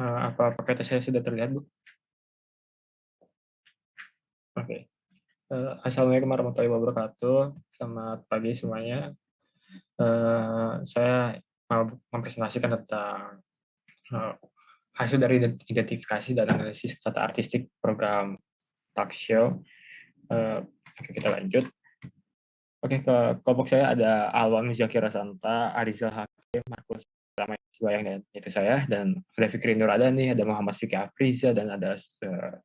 Apa PPT saya sudah terlihat, Bu? Oke. Assalamualaikum warahmatullahi wabarakatuh. Selamat pagi semuanya. Saya mau mempresentasikan tentang hasil dari identifikasi dan analisis data artistik program Taksio. Oke, kita lanjut. Oke, ke kelompok saya ada Alwan Zakira Santa, Arizal Hakim, Markus Ramai Sibayang, dan itu saya, dan ada Fikri Nuradani, ada Muhammad Fikri Afriza, dan ada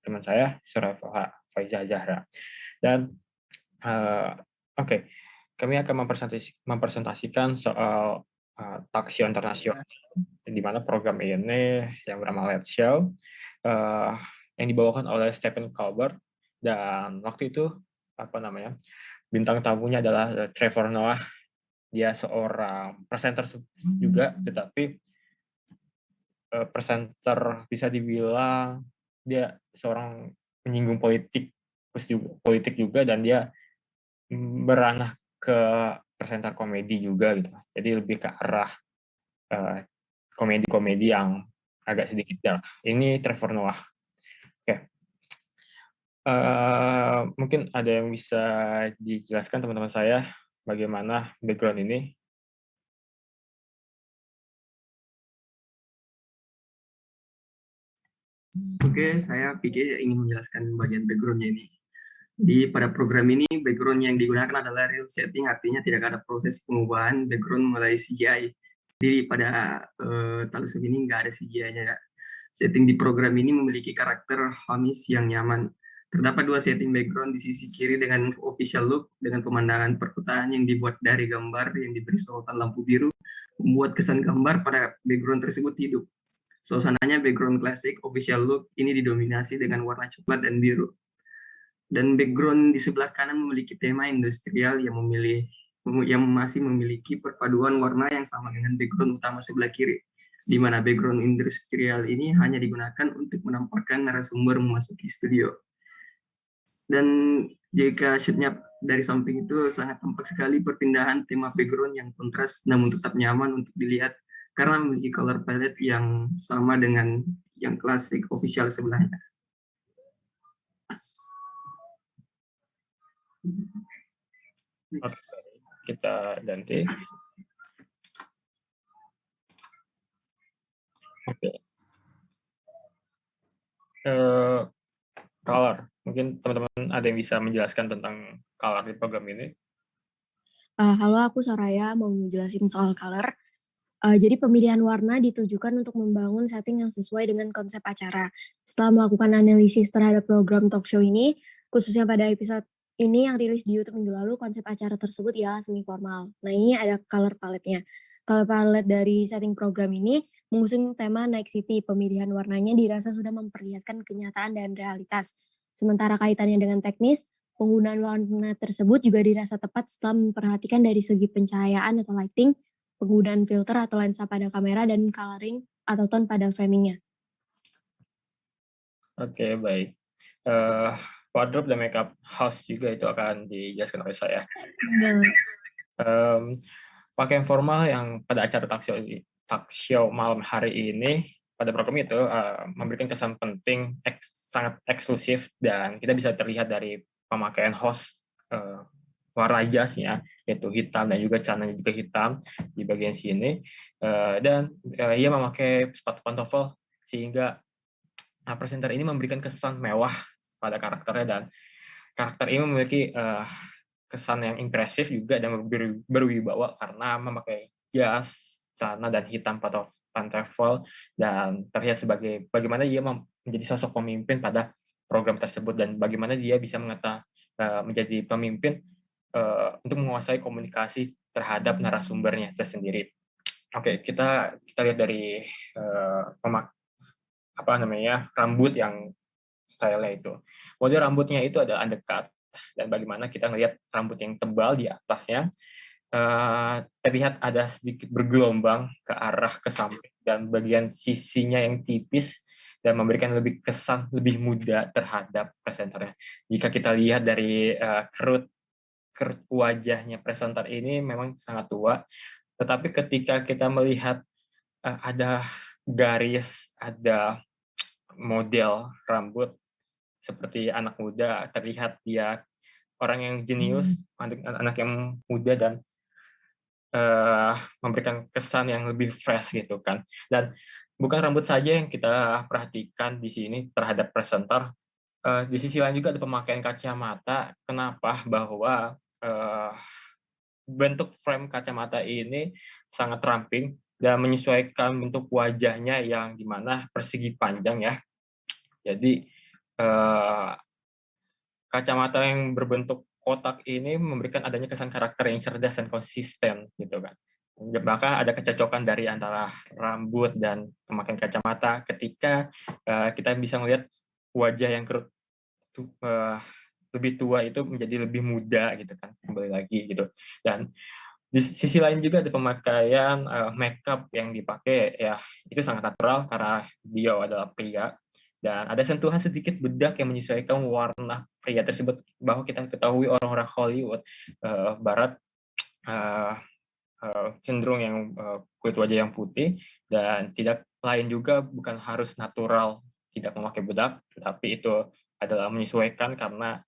teman saya, Suraya Faiza Zahra. Dan kami akan mempresentasikan soal Taksio Internasional, di mana program ini yang bernama Let's Show, yang dibawakan oleh Stephen Colbert, dan waktu itu bintang tamunya adalah Trevor Noah. Dia seorang presenter juga, tetapi presenter bisa dibilang dia seorang penyinggung politik juga, dan dia beranah ke presenter komedi juga gitu. Jadi lebih ke arah komedi-komedi yang agak sedikit dark. Ini Trevor Noah. Oke. Mungkin ada yang bisa dijelaskan teman-teman saya bagaimana background ini? Oke, saya pikir ingin menjelaskan bagian background-nya ini. Di pada program ini, background yang digunakan adalah real setting, artinya tidak ada proses pengubahan background melalui CGI. Jadi pada Talusuk ini nggak ada CGI-nya. Setting di program ini memiliki karakter Hamis yang nyaman. Terdapat dua setting background di sisi kiri dengan official look, dengan pemandangan perkotaan yang dibuat dari gambar yang diberi sorotan lampu biru, membuat kesan gambar pada background tersebut hidup. Suasananya background klasik, official look, ini didominasi dengan warna coklat dan biru. Dan background di sebelah kanan memiliki tema industrial yang masih memiliki perpaduan warna yang sama dengan background utama sebelah kiri, di mana background industrial ini hanya digunakan untuk menampakkan narasumber memasuki studio. Dan jika shootnya dari samping itu sangat tampak sekali perpindahan tema background yang kontras namun tetap nyaman untuk dilihat karena memiliki color palette yang sama dengan yang klasik official sebelahnya. Oke, kita ganti. Oke. Color. Mungkin teman-teman ada yang bisa menjelaskan tentang color di program ini? Halo, aku Soraya, mau menjelasin soal color. Jadi pemilihan warna ditujukan untuk membangun setting yang sesuai dengan konsep acara. Setelah melakukan analisis terhadap program talk show ini, khususnya pada episode ini yang rilis di YouTube minggu lalu, konsep acara tersebut ialah semi formal. Nah, ini ada color palette-nya. Color palette dari setting program ini mengusung tema Night City. Pemilihan warnanya dirasa sudah memperlihatkan kenyataan dan realitas. Sementara kaitannya dengan teknis, penggunaan warna tersebut juga dirasa tepat setelah memperhatikan dari segi pencahayaan atau lighting, penggunaan filter atau lensa pada kamera, dan coloring atau tone pada framingnya. Oke, baik. Wardrobe dan makeup house juga itu akan dijelaskan oleh saya. Pakaian formal yang pada acara talk show malam hari ini pada program itu memberikan kesan penting, sangat eksklusif, dan kita bisa terlihat dari pemakaian host warna jasnya, yaitu hitam, dan juga celananya juga hitam di bagian sini, dan ia memakai sepatu pantofel sehingga presenter ini memberikan kesan mewah pada karakternya, dan karakter ini memiliki kesan yang impresif juga dan berwibawa karena memakai jas, celana, dan hitam pantofel, dan terlihat sebagai bagaimana dia menjadi sosok pemimpin pada program tersebut, dan bagaimana dia bisa menjadi pemimpin untuk menguasai komunikasi terhadap narasumbernya tersendiri. Oke, kita lihat dari rambut yang style-nya itu. Model rambutnya itu adalah undercut, dan bagaimana kita melihat rambut yang tebal di atasnya terlihat ada sedikit bergelombang ke arah ke samping, dan bagian sisinya yang tipis dan memberikan kesan lebih muda terhadap presenternya. Jika kita lihat dari kerut wajahnya presenter ini memang sangat tua, tetapi ketika kita melihat ada garis, ada model rambut seperti anak muda, terlihat dia orang yang jenius, anak yang muda dan memberikan kesan yang lebih fresh gitu kan. Dan bukan rambut saja yang kita perhatikan di sini terhadap presenter. Di sisi lain juga ada pemakaian kacamata. Kenapa? Bahwa bentuk frame kacamata ini sangat ramping dan menyesuaikan bentuk wajahnya yang dimana persegi panjang ya. Jadi kacamata yang berbentuk kotak ini memberikan adanya kesan karakter yang cerdas dan konsisten gitu kan. Maka ada kecocokan dari antara rambut dan pemakaian kacamata ketika kita bisa melihat wajah yang lebih tua itu menjadi lebih muda gitu kan, kembali lagi gitu. Dan di sisi lain juga ada pemakaian makeup yang dipakai ya, itu sangat natural karena beliau adalah pria, dan ada sentuhan sedikit bedak yang menyesuaikan warna pria tersebut. Bahwa kita ketahui orang-orang Hollywood barat cenderung yang kulit wajah yang putih, dan tidak lain juga bukan harus natural, tidak memakai bedak, tetapi itu adalah menyesuaikan karena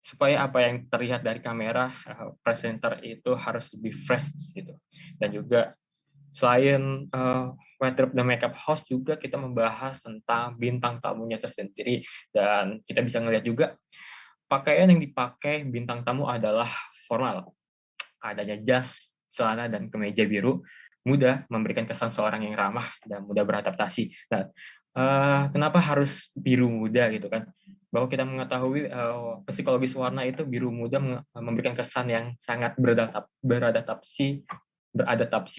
supaya apa yang terlihat dari kamera presenter itu harus lebih fresh gitu. Dan juga selain wardrobe dan makeup host, juga kita membahas tentang bintang tamunya tersendiri, dan kita bisa ngelihat juga pakaian yang dipakai bintang tamu adalah formal. Adanya jas, celana, dan kemeja biru mudah memberikan kesan seorang yang ramah dan mudah beradaptasi. Dan kenapa harus biru muda gitu kan? Bahwa kita mengetahui psikologis warna itu biru muda memberikan kesan yang sangat beradaptasi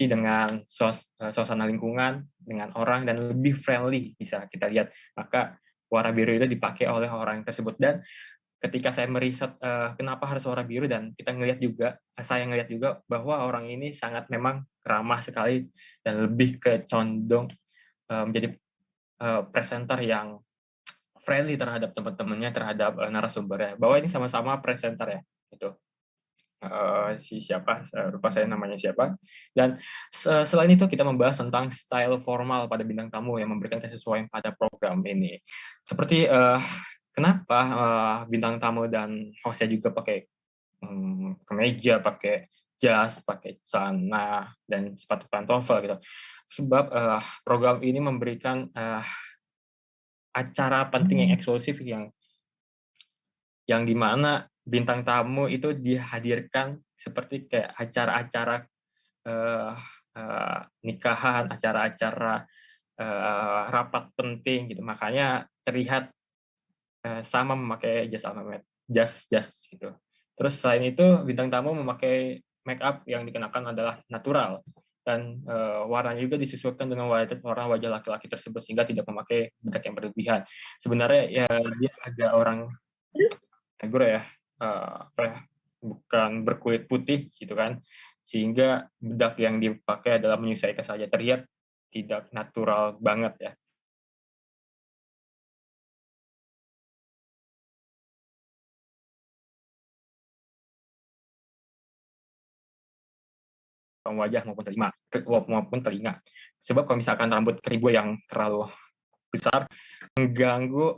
dengan suasana lingkungan, dengan orang, dan lebih friendly bisa kita lihat. Maka warna biru itu dipakai oleh orang tersebut. Dan ketika saya meriset kenapa harus warna biru, dan saya ngelihat juga bahwa orang ini sangat memang ramah sekali dan lebih condong menjadi presenter yang friendly terhadap teman-temannya, terhadap narasumbernya. Bahwa ini sama-sama presenter ya, itu lupa saya namanya siapa. Dan selain itu kita membahas tentang style formal pada bintang tamu yang memberikan kesesuaian pada program ini. Seperti kenapa bintang tamu dan hostnya juga pakai kemeja, pakai jas, pakai celana, dan sepatu pantofel gitu. Sebab program ini memberikan acara penting yang eksklusif yang dimana bintang tamu itu dihadirkan seperti kayak acara-acara nikahan, acara-acara rapat penting gitu. Makanya terlihat sama memakai jas gitu. Terus selain itu bintang tamu memakai make up yang dikenakan adalah natural, dan warnanya juga disesuaikan dengan warna wajah laki-laki tersebut sehingga tidak memakai bedak yang berlebihan. Sebenarnya ya dia agak orang negro ya, bukan berkulit putih gitu kan, sehingga bedak yang dipakai adalah menyesuaikan saja, terlihat tidak natural banget ya. Wajah maupun telinga. Sebab kalau misalkan rambut keribu yang terlalu besar mengganggu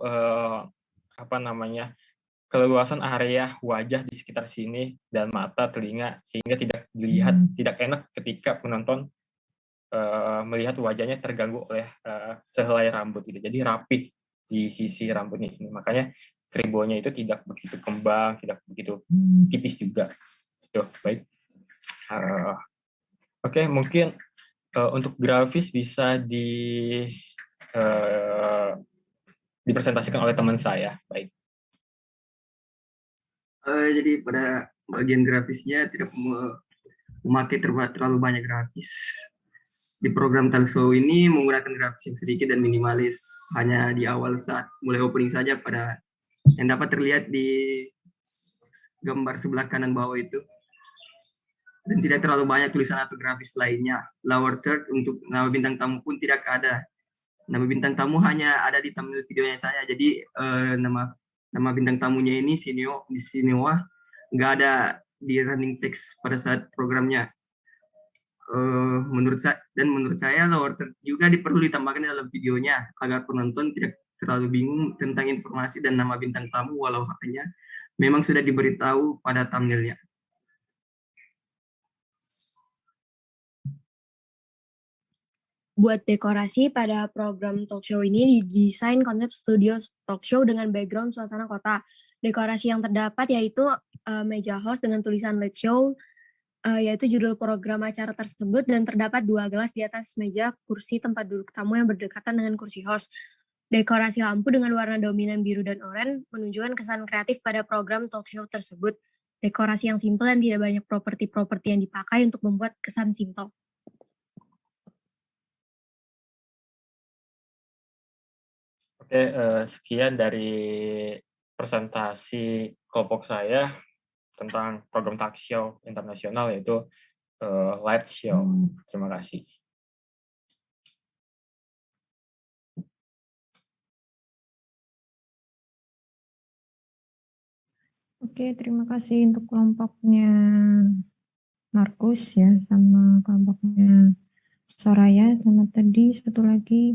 keluasan area wajah di sekitar sini dan mata, telinga, sehingga tidak dilihat, tidak enak ketika penonton melihat wajahnya terganggu oleh sehelai rambut gitu. Jadi rapih di sisi rambutnya ini. Makanya keribuannya itu tidak begitu kembang, tidak begitu tipis juga. Itu baik. Oke, mungkin untuk grafis bisa dipresentasikan oleh teman saya. Baik. Jadi pada bagian grafisnya tidak memakai terlalu banyak grafis. Di program talk show ini menggunakan grafis yang sedikit dan minimalis, hanya di awal saat mulai opening saja pada yang dapat terlihat di gambar sebelah kanan bawah itu. Dan tidak terlalu banyak tulisan atau grafis lainnya. Lower third untuk nama bintang tamu pun tidak ada. Nama bintang tamu hanya ada di thumbnail videonya saya. Jadi nama bintang tamunya ini di Sinio nggak ada di running text pada saat programnya. menurut saya lower third juga perlu ditambahkan dalam videonya agar penonton tidak terlalu bingung tentang informasi dan nama bintang tamu walau hanya memang sudah diberitahu pada thumbnailnya. Buat dekorasi pada program talk show ini didesain konsep studio talk show dengan background suasana kota. Dekorasi yang terdapat yaitu meja host dengan tulisan Let's Show, yaitu judul program acara tersebut, dan terdapat 2 gelas di atas meja kursi tempat duduk tamu yang berdekatan dengan kursi host. Dekorasi lampu dengan warna dominan biru dan oranye menunjukkan kesan kreatif pada program talk show tersebut. Dekorasi yang simpel dan tidak banyak properti-properti yang dipakai untuk membuat kesan simpel. Oke, sekian dari presentasi kelompok saya tentang program talk show internasional, yaitu Light Show. Terima kasih. Oke, terima kasih untuk kelompoknya Markus ya, sama kelompoknya Soraya, sama tadi satu lagi.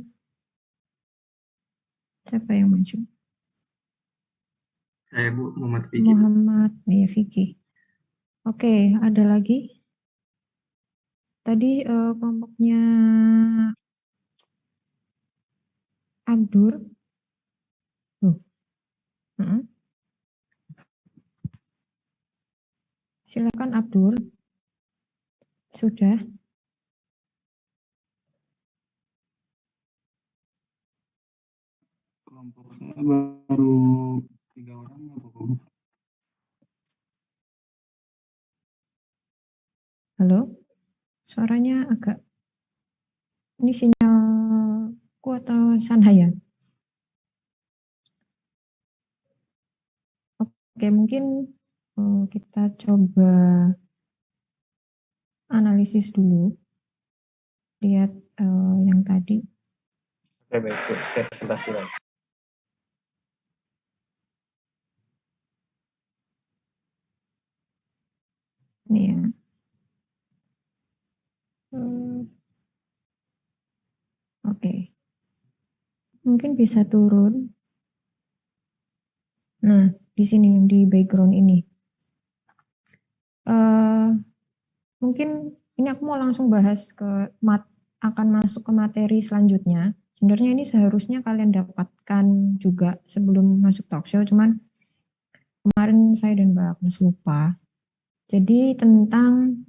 Siapa yang maju? Saya Bu Muhammad Vicky. Muhammad ya, Vicky. Oke, ada lagi? Tadi kelompoknya Abdur. Silakan Abdur. Sudah. Kelompok saya baru 3 orang ya, Bu. Halo? Suaranya agak, ini sinyalku atau Sanhaya? Oke, mungkin kita coba analisis dulu. Lihat yang tadi. Oke, baik, Bu. Saya presentasi lagi. Ini ya. Oke. Mungkin bisa turun. Nah, di sini yang di background ini. Mungkin ini aku mau langsung bahas akan masuk ke materi selanjutnya. Sebenarnya ini seharusnya kalian dapatkan juga sebelum masuk talk show, cuman kemarin saya dan Mbak Agnes lupa. Jadi tentang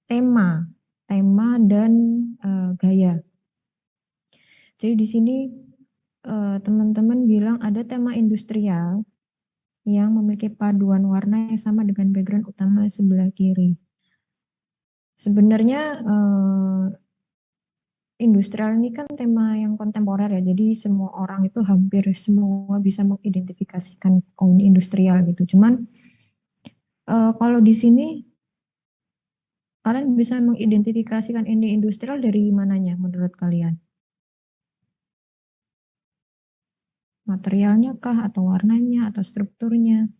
tema dan gaya. Jadi di sini teman-teman bilang ada tema industrial yang memiliki paduan warna yang sama dengan background utama sebelah kiri. Sebenarnya industrial ini kan tema yang kontemporer ya, jadi semua orang itu hampir semua bisa mengidentifikasikan ini industrial gitu. Cuman kalau di sini kalian bisa mengidentifikasikan ini industrial dari mananya menurut kalian? Materialnya kah, atau warnanya, atau strukturnya?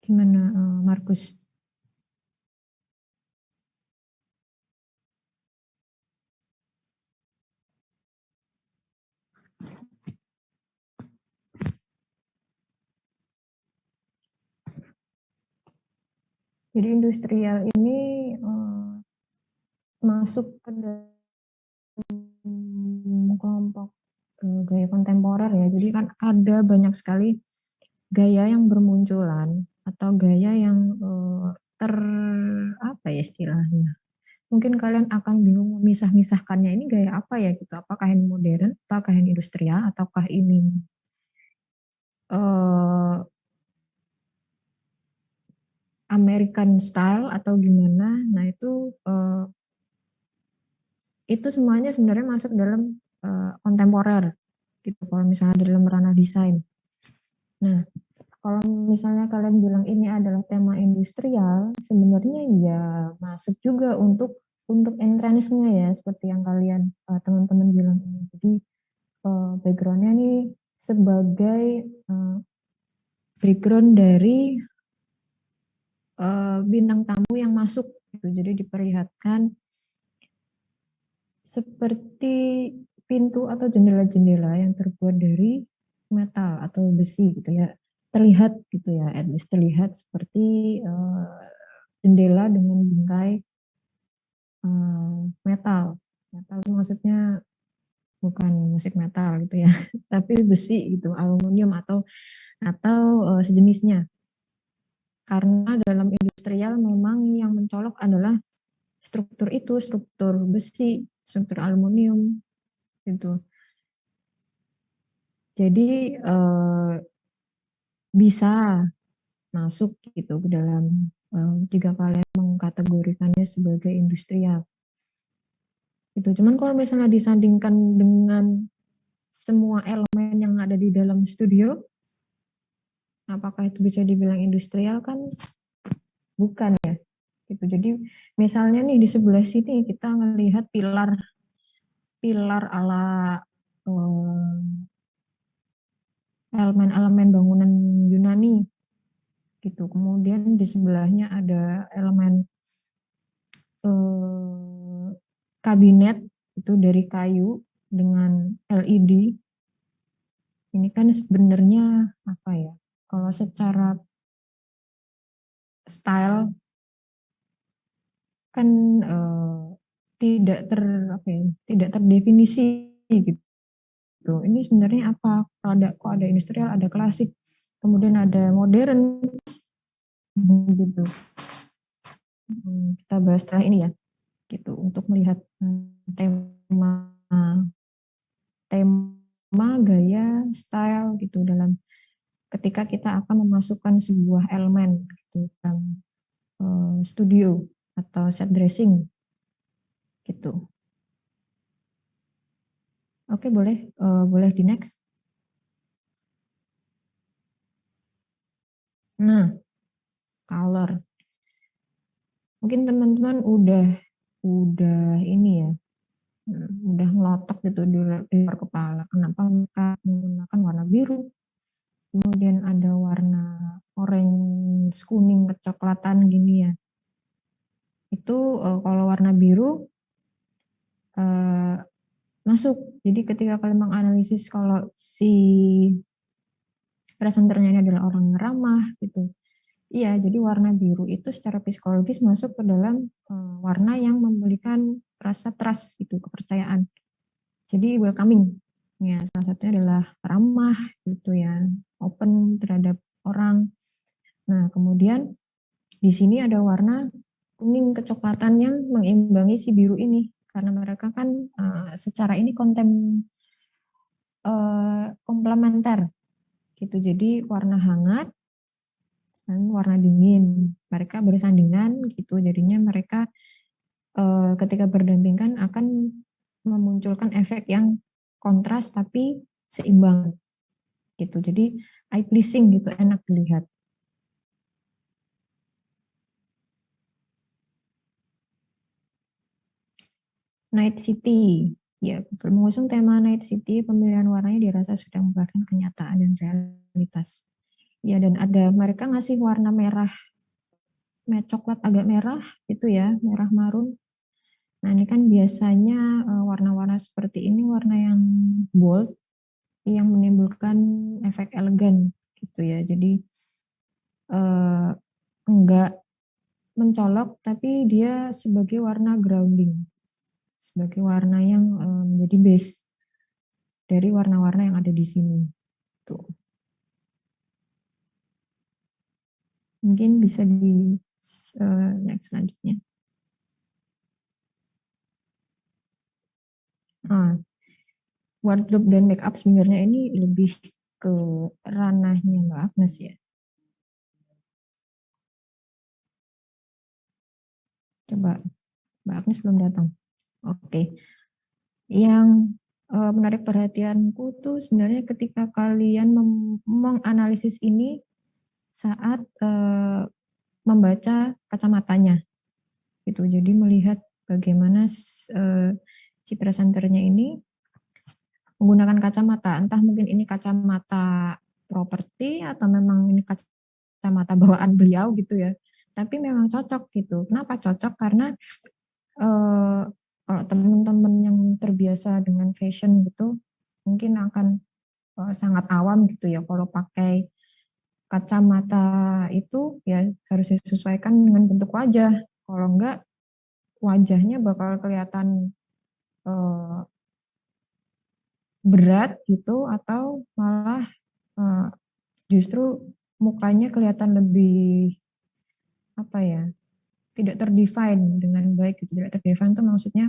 Gimana Markus? Jadi industrial ini masuk ke dalam kelompok gaya kontemporer ya. Jadi kan ada banyak sekali gaya yang bermunculan atau gaya yang apa ya istilahnya? Mungkin kalian akan bingung memisah-misahkannya, ini gaya apa ya gitu. Apakah ini modern, apakah ini industrial, ataukah ini American style atau gimana. Nah itu semuanya sebenarnya masuk dalam kontemporer gitu kalau misalnya dalam ranah desain. Nah, kalau misalnya kalian bilang ini adalah tema industrial, sebenarnya ya masuk juga untuk entrance-nya ya, seperti yang kalian teman-teman bilang ini. Jadi background-nya nih sebagai background dari bintang tamu yang masuk gitu. Jadi diperlihatkan seperti pintu atau jendela-jendela yang terbuat dari metal atau besi gitu ya. Terlihat gitu ya, at least terlihat seperti jendela dengan bingkai metal. Metal itu maksudnya bukan musik metal gitu ya, tapi besi gitu, aluminium atau sejenisnya. Karena dalam industrial memang yang mencolok adalah struktur itu, struktur besi, struktur aluminium gitu. Jadi bisa masuk gitu ke dalam jika kalian mengkategorikannya sebagai industrial. Itu cuman kalau misalnya disandingkan dengan semua elemen yang ada di dalam studio, apakah itu bisa dibilang industrial? Kan bukan ya. Gitu. Jadi misalnya nih di sebelah sini kita melihat pilar ala elemen-elemen bangunan Yunani gitu. Kemudian di sebelahnya ada elemen kabinet itu dari kayu dengan LED. Ini kan sebenarnya apa ya? Kalau secara style kan tidak terdefinisi gitu. Ini sebenarnya apa? Kok ada industrial, ada klasik, kemudian ada modern gitu. Kita bahas setelah ini ya, gitu untuk melihat tema gaya style gitu dalam ketika kita akan memasukkan sebuah elemen gitu dalam studio atau set dressing gitu. Oke, boleh di next. Nah, color. Mungkin teman-teman udah ini ya, udah ngelotok gitu di luar kepala. Kenapa mereka menggunakan warna biru? Kemudian ada warna orange, kuning, kecoklatan gini ya. Itu kalau warna biru masuk. Jadi ketika kalian menganalisis kalau si presenternya ini adalah orang ramah gitu. Iya, jadi warna biru itu secara psikologis masuk ke dalam warna yang memberikan rasa trust gitu, kepercayaan. Jadi welcoming. Ya, salah satunya adalah ramah gitu ya, open terhadap orang. Nah, kemudian di sini ada warna kuning kecoklatan yang mengimbangi si biru ini karena mereka kan secara ini komplementer gitu. Jadi warna hangat dan warna dingin mereka bersandingan gitu. Jadinya mereka ketika berdampingan akan memunculkan efek yang kontras tapi seimbang gitu. Jadi eye pleasing gitu, enak dilihat. Night City. Ya, betul. Mengusung tema Night City, pemilihan warnanya dirasa sudah merupakan kenyataan dan realitas. Ya, dan ada mereka ngasih warna merah, coklat agak merah gitu ya, merah marun. Nah, ini kan biasanya warna-warna seperti ini warna yang bold, yang menimbulkan efek elegan gitu ya. Jadi enggak mencolok, tapi dia sebagai warna grounding. Sebagai warna yang menjadi base dari warna-warna yang ada di sini. Tuh. Mungkin bisa di next selanjutnya. Wardrobe dan make up sebenarnya ini lebih ke ranahnya Mbak Agnes ya. Coba Mbak Agnes belum datang. Oke. Yang menarik perhatianku tuh sebenarnya ketika kalian menganalisis ini saat membaca kacamatanya gitu. Jadi melihat bagaimana si presenternya ini menggunakan kacamata, entah mungkin ini kacamata properti atau memang ini kacamata bawaan beliau gitu ya. Tapi memang cocok gitu. Kenapa cocok? Karena kalau teman-teman yang terbiasa dengan fashion gitu, mungkin akan sangat awam gitu ya. Kalau pakai kacamata itu ya harus disesuaikan dengan bentuk wajah. Kalau enggak, wajahnya bakal kelihatan berat gitu, atau malah justru mukanya kelihatan lebih apa ya, tidak terdefine dengan baik gitu. Tidak terdefine itu maksudnya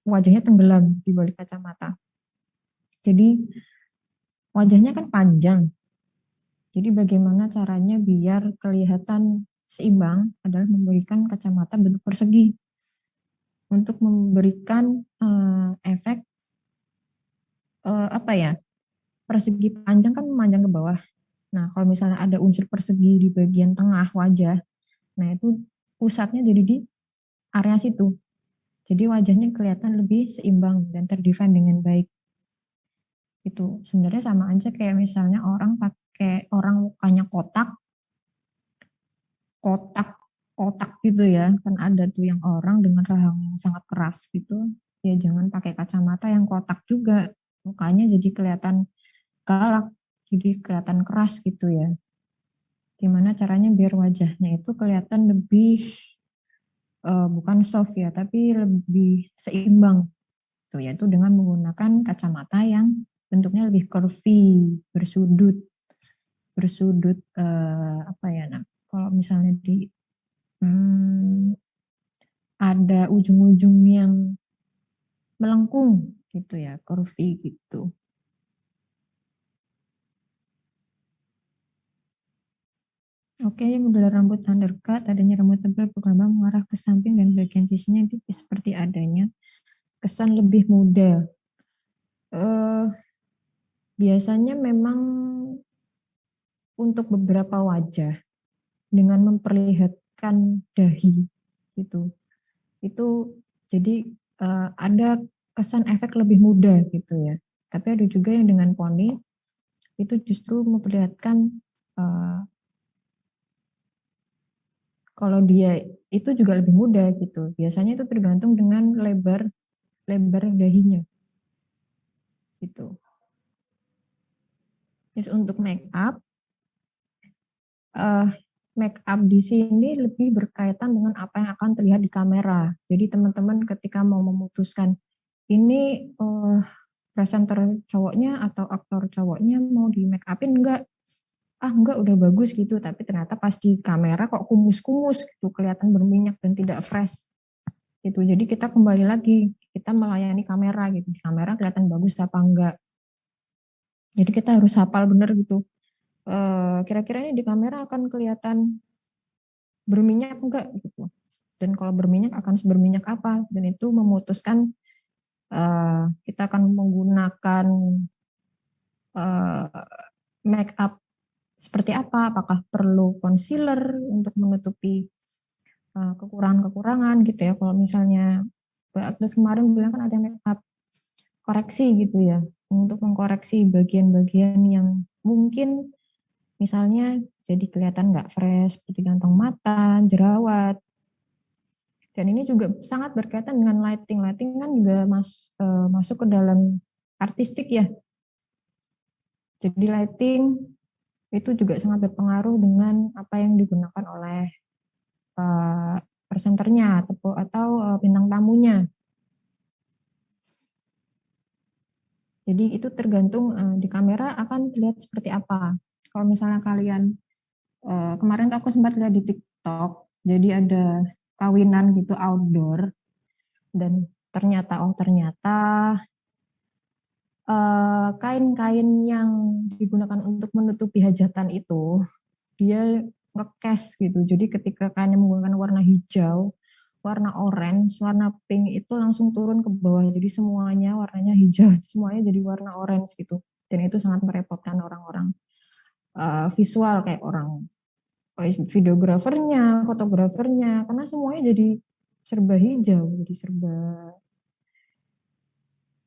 wajahnya tenggelam di balik kacamata. Jadi wajahnya kan panjang. Jadi bagaimana caranya biar kelihatan seimbang adalah memberikan kacamata bentuk persegi untuk memberikan efek apa ya, persegi panjang kan memanjang ke bawah. Nah, kalau misalnya ada unsur persegi di bagian tengah wajah, nah itu pusatnya jadi di area situ. Jadi wajahnya kelihatan lebih seimbang dan terdefine dengan baik. Itu sebenarnya sama aja kayak misalnya orang mukanya kotak gitu ya. Kan ada tuh yang orang dengan rahang yang sangat keras gitu. Ya jangan pakai kacamata yang kotak juga. Mukanya jadi kelihatan galak, jadi kelihatan keras gitu ya. Gimana caranya biar wajahnya itu kelihatan lebih bukan soft ya, tapi lebih seimbang, tuh, yaitu dengan menggunakan kacamata yang bentuknya lebih curvy, bersudut apa ya, nah kalau misalnya ada ujung-ujung yang melengkung gitu ya, curvy gitu. Oke, model rambut undercut, adanya rambut tebal bergelombang mengarah ke samping dan bagian sisinya tipis seperti adanya kesan lebih muda. Biasanya memang untuk beberapa wajah dengan memperlihatkan dahi gitu. Itu jadi ada kesan efek lebih muda gitu ya. Tapi ada juga yang dengan poni itu justru memperlihatkan kalau dia itu juga lebih muda gitu. Biasanya itu tergantung dengan lebar dahinya gitu. Terus untuk make up di sini lebih berkaitan dengan apa yang akan terlihat di kamera. Jadi teman-teman ketika mau memutuskan ini presenter cowoknya atau aktor cowoknya mau di make upin enggak udah bagus gitu, tapi ternyata pas di kamera kok kumus-kumus gitu, kelihatan berminyak dan tidak fresh gitu. Jadi kita kembali lagi, kita melayani kamera gitu, di kamera kelihatan bagus apa enggak. Jadi kita harus hafal bener gitu, kira-kira ini di kamera akan kelihatan berminyak enggak gitu, dan kalau berminyak akan seberminyak apa, dan itu memutuskan kita akan menggunakan make up seperti apa, apakah perlu concealer untuk menutupi kekurangan-kekurangan gitu ya. Kalau misalnya Mbak Agnes kemarin bilang kan ada make up koreksi gitu ya, untuk mengkoreksi bagian-bagian yang mungkin misalnya jadi kelihatan nggak fresh, seperti kantong mata, jerawat. Dan ini juga sangat berkaitan dengan lighting. Lighting kan juga masuk ke dalam artistik ya. Jadi lighting itu juga sangat berpengaruh dengan apa yang digunakan oleh presenternya atau bintang tamunya. Jadi itu tergantung di kamera akan terlihat seperti apa. Kalau misalnya kalian, kemarin aku sempat lihat di TikTok, jadi ada kawinan gitu outdoor, dan ternyata kain-kain yang digunakan untuk menutupi hajatan itu dia nge-cast gitu. Jadi ketika kainnya menggunakan warna hijau, warna orange, warna pink itu langsung turun ke bawah. Jadi semuanya warnanya hijau, semuanya jadi warna orange gitu. Dan itu sangat merepotkan orang-orang visual, kayak orang videografernya, fotografernya, karena semuanya jadi serba hijau,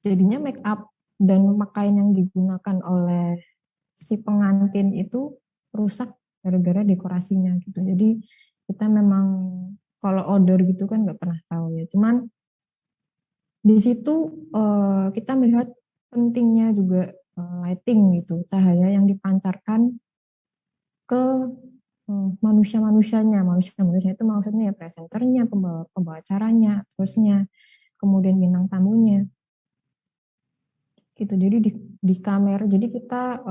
jadinya make up dan pakaian yang digunakan oleh si pengantin itu rusak gara-gara dekorasinya gitu. Jadi kita memang kalau outdoor gitu kan nggak pernah tahu ya. Cuman di situ kita melihat pentingnya juga lighting gitu, cahaya yang dipancarkan ke manusia-manusianya. Manusia-manusia itu maksudnya ya presenternya, pembawa acaranya, hostnya, kemudian bintang tamunya. Gitu. Jadi di kamera, jadi kita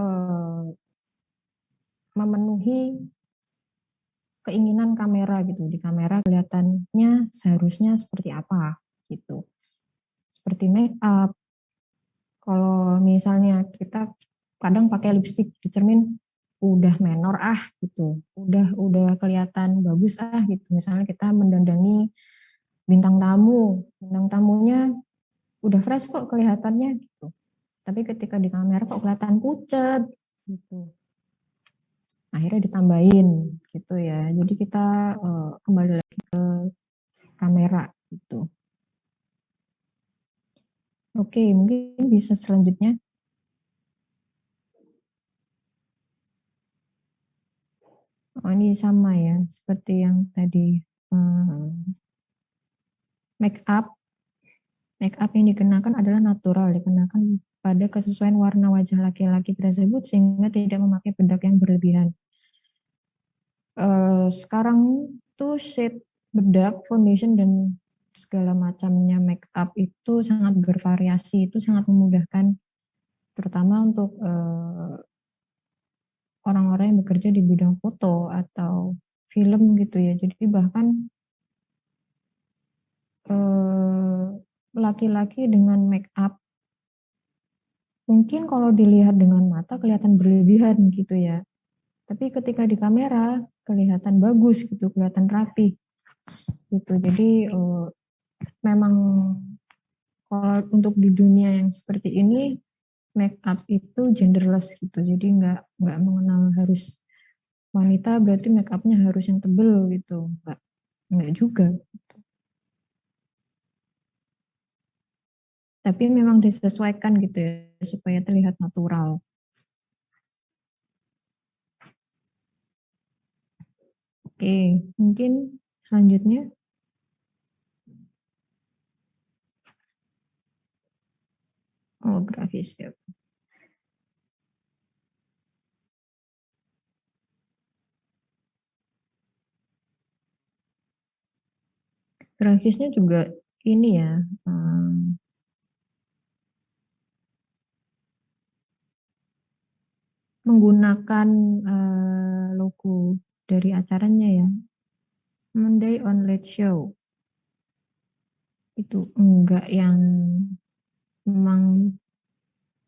memenuhi keinginan kamera gitu. Di kamera kelihatannya seharusnya seperti apa gitu. Seperti make up. Kalau misalnya kita kadang pakai lipstick di cermin udah menor gitu. Udah kelihatan bagus gitu. Misalnya kita mendandani bintang tamu. Bintang tamunya udah fresh kok kelihatannya gitu. Tapi ketika di kamera kok kelihatan pucet gitu. Akhirnya ditambahin gitu ya. Jadi kita kembali lagi ke kamera gitu. Oke, mungkin bisa selanjutnya. Oh, ini sama ya, seperti yang tadi make up. Make up yang dikenakan adalah natural, dikenakan pada kesesuaian warna wajah laki-laki tersebut sehingga tidak memakai bedak yang berlebihan. Sekarang tuh shade bedak, foundation dan segala macamnya make up itu sangat bervariasi, itu sangat memudahkan terutama untuk orang-orang yang bekerja di bidang foto atau film gitu ya. Jadi bahkan laki-laki dengan make up mungkin kalau dilihat dengan mata kelihatan berlebihan gitu ya. Tapi ketika di kamera kelihatan bagus gitu, kelihatan rapi gitu. Jadi memang kalau untuk di dunia yang seperti ini make up itu genderless gitu. Jadi nggak mengenal harus wanita berarti make upnya harus yang tebel gitu. Nggak juga. Tapi memang disesuaikan gitu ya supaya terlihat natural. Oke, mungkin selanjutnya. Oh, grafis ya. Grafisnya juga ini ya, menggunakan logo dari acaranya ya. Monday on Late Show. Itu enggak yang memang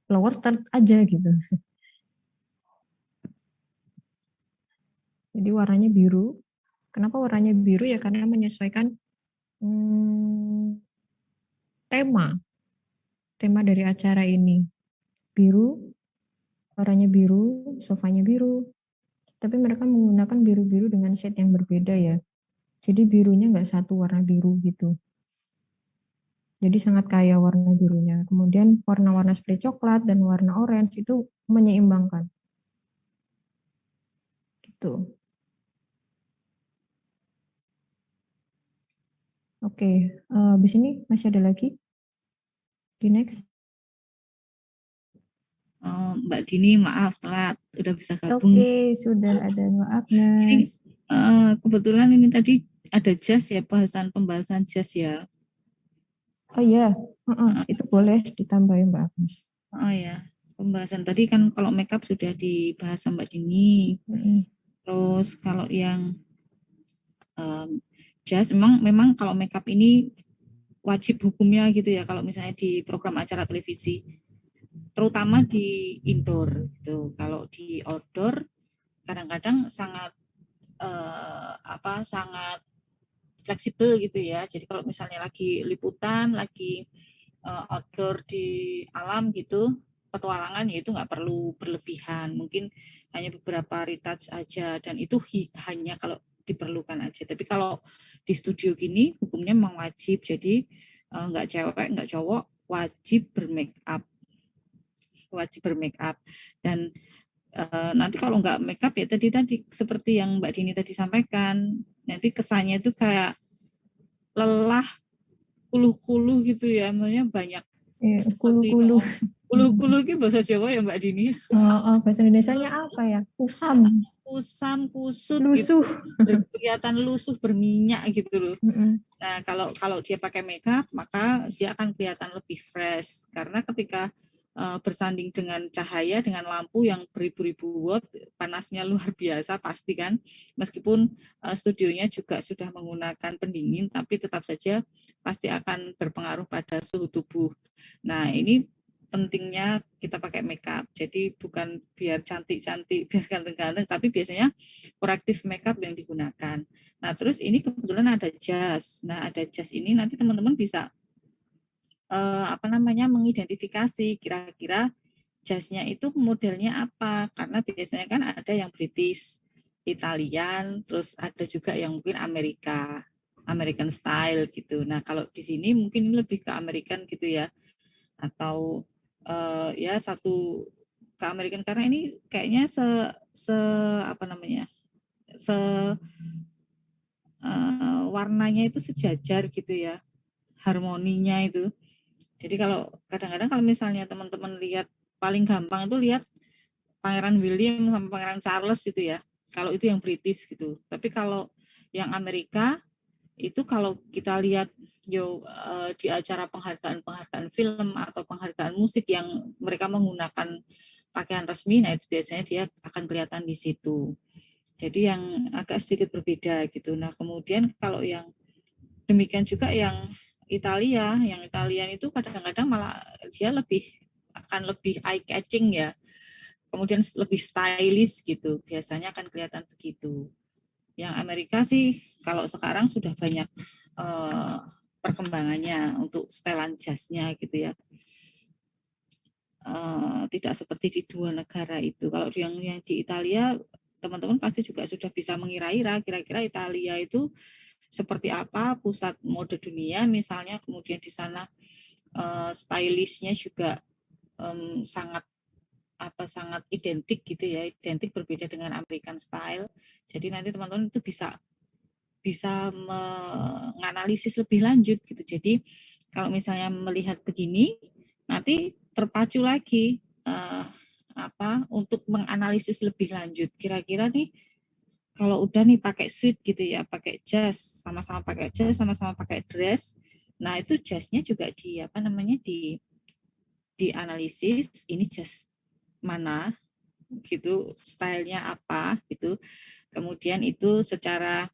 flower tart aja gitu. Jadi warnanya biru. Kenapa warnanya biru ya? Karena menyesuaikan tema dari acara ini. Biru, warnanya biru, sofanya biru. Tapi mereka menggunakan biru-biru dengan shade yang berbeda ya. Jadi birunya nggak satu warna biru gitu. Jadi sangat kaya warna birunya. Kemudian warna-warna seperti coklat dan warna orange itu menyeimbangkan. Gitu. Oke, habis ini masih ada lagi? Di next. Mbak Dini, maaf telat, udah bisa gabung. Oke, sudah ada Mbak Agnes. Kebetulan ini tadi ada jazz ya, pembahasan jazz ya. Oh iya, itu boleh ditambahin Mbak Agnes. Oh ya, pembahasan tadi kan kalau makeup sudah dibahas sama Mbak Dini. Terus kalau yang jazz, memang kalau makeup ini wajib hukumnya gitu ya, kalau misalnya di program acara televisi. Terutama di indoor gitu. Kalau di outdoor kadang-kadang sangat sangat fleksibel gitu ya. Jadi kalau misalnya lagi liputan, lagi outdoor di alam gitu, petualangan ya itu nggak perlu berlebihan. Mungkin hanya beberapa retouch aja dan itu hanya kalau diperlukan aja. Tapi kalau di studio gini hukumnya memang wajib. Jadi nggak cewek, nggak cowok wajib bermake up. Dan Nanti kalau nggak makeup ya tadi seperti yang Mbak Dini tadi sampaikan, nanti kesannya itu kayak lelah, kuluh-kuluh gitu ya, maksudnya banyak seperti Kulu-kulu. kuluh-kuluh itu bahasa Jawa ya Mbak Dini. Bahasa Indonesianya apa ya? Kusam, Kusam, kusut lusuh. gitu, kelihatan lusuh berminyak gitu loh. Mm-mm. Nah, kalau dia pakai makeup, maka dia akan kelihatan lebih fresh karena ketika bersanding dengan cahaya, dengan lampu yang beribu-ribu watt, panasnya luar biasa pasti kan. Meskipun studionya juga sudah menggunakan pendingin, tapi tetap saja pasti akan berpengaruh pada suhu tubuh. Nah, ini pentingnya kita pakai makeup. Jadi bukan biar cantik-cantik, biar ganteng-ganteng, tapi biasanya korektif makeup yang digunakan. Nah, terus ini kebetulan ada jas. Nah, ada jas ini nanti teman-teman bisa mengidentifikasi kira-kira jasnya itu modelnya apa. Karena biasanya kan ada yang British, Italian, terus ada juga yang mungkin American style gitu. Nah, kalau di sini mungkin lebih ke American gitu ya. Atau ya satu ke American karena ini kayaknya warnanya itu sejajar gitu ya, harmoninya itu. Jadi kalau kadang-kadang kalau misalnya teman-teman lihat paling gampang itu lihat Pangeran William sama Pangeran Charles gitu ya. Kalau itu yang British gitu. Tapi kalau yang Amerika itu kalau kita lihat di acara penghargaan film atau penghargaan musik yang mereka menggunakan pakaian resmi, nah itu biasanya dia akan kelihatan di situ. Jadi yang agak sedikit berbeda gitu. Nah, kemudian kalau yang demikian juga yang Italian itu kadang-kadang malah dia akan lebih eye catching ya. Kemudian lebih stylish gitu. Biasanya akan kelihatan begitu. Yang Amerika sih kalau sekarang sudah banyak perkembangannya untuk setelan jasnya gitu ya. Tidak seperti di dua negara itu. Kalau yang di Italia, teman-teman pasti juga sudah bisa mengira-ira kira-kira Italia itu seperti apa pusat mode dunia misalnya, kemudian di sana stylishnya juga sangat identik gitu ya, identik berbeda dengan American style. Jadi nanti teman-teman itu bisa menganalisis lebih lanjut gitu. Jadi kalau misalnya melihat begini, nanti terpacu lagi untuk menganalisis lebih lanjut. Kira-kira nih kalau udah nih pakai suit gitu ya, pakai jas, sama-sama pakai jas, sama-sama pakai dress. Nah, itu jasnya juga dianalisis, ini jas mana gitu, stylenya apa gitu. Kemudian itu secara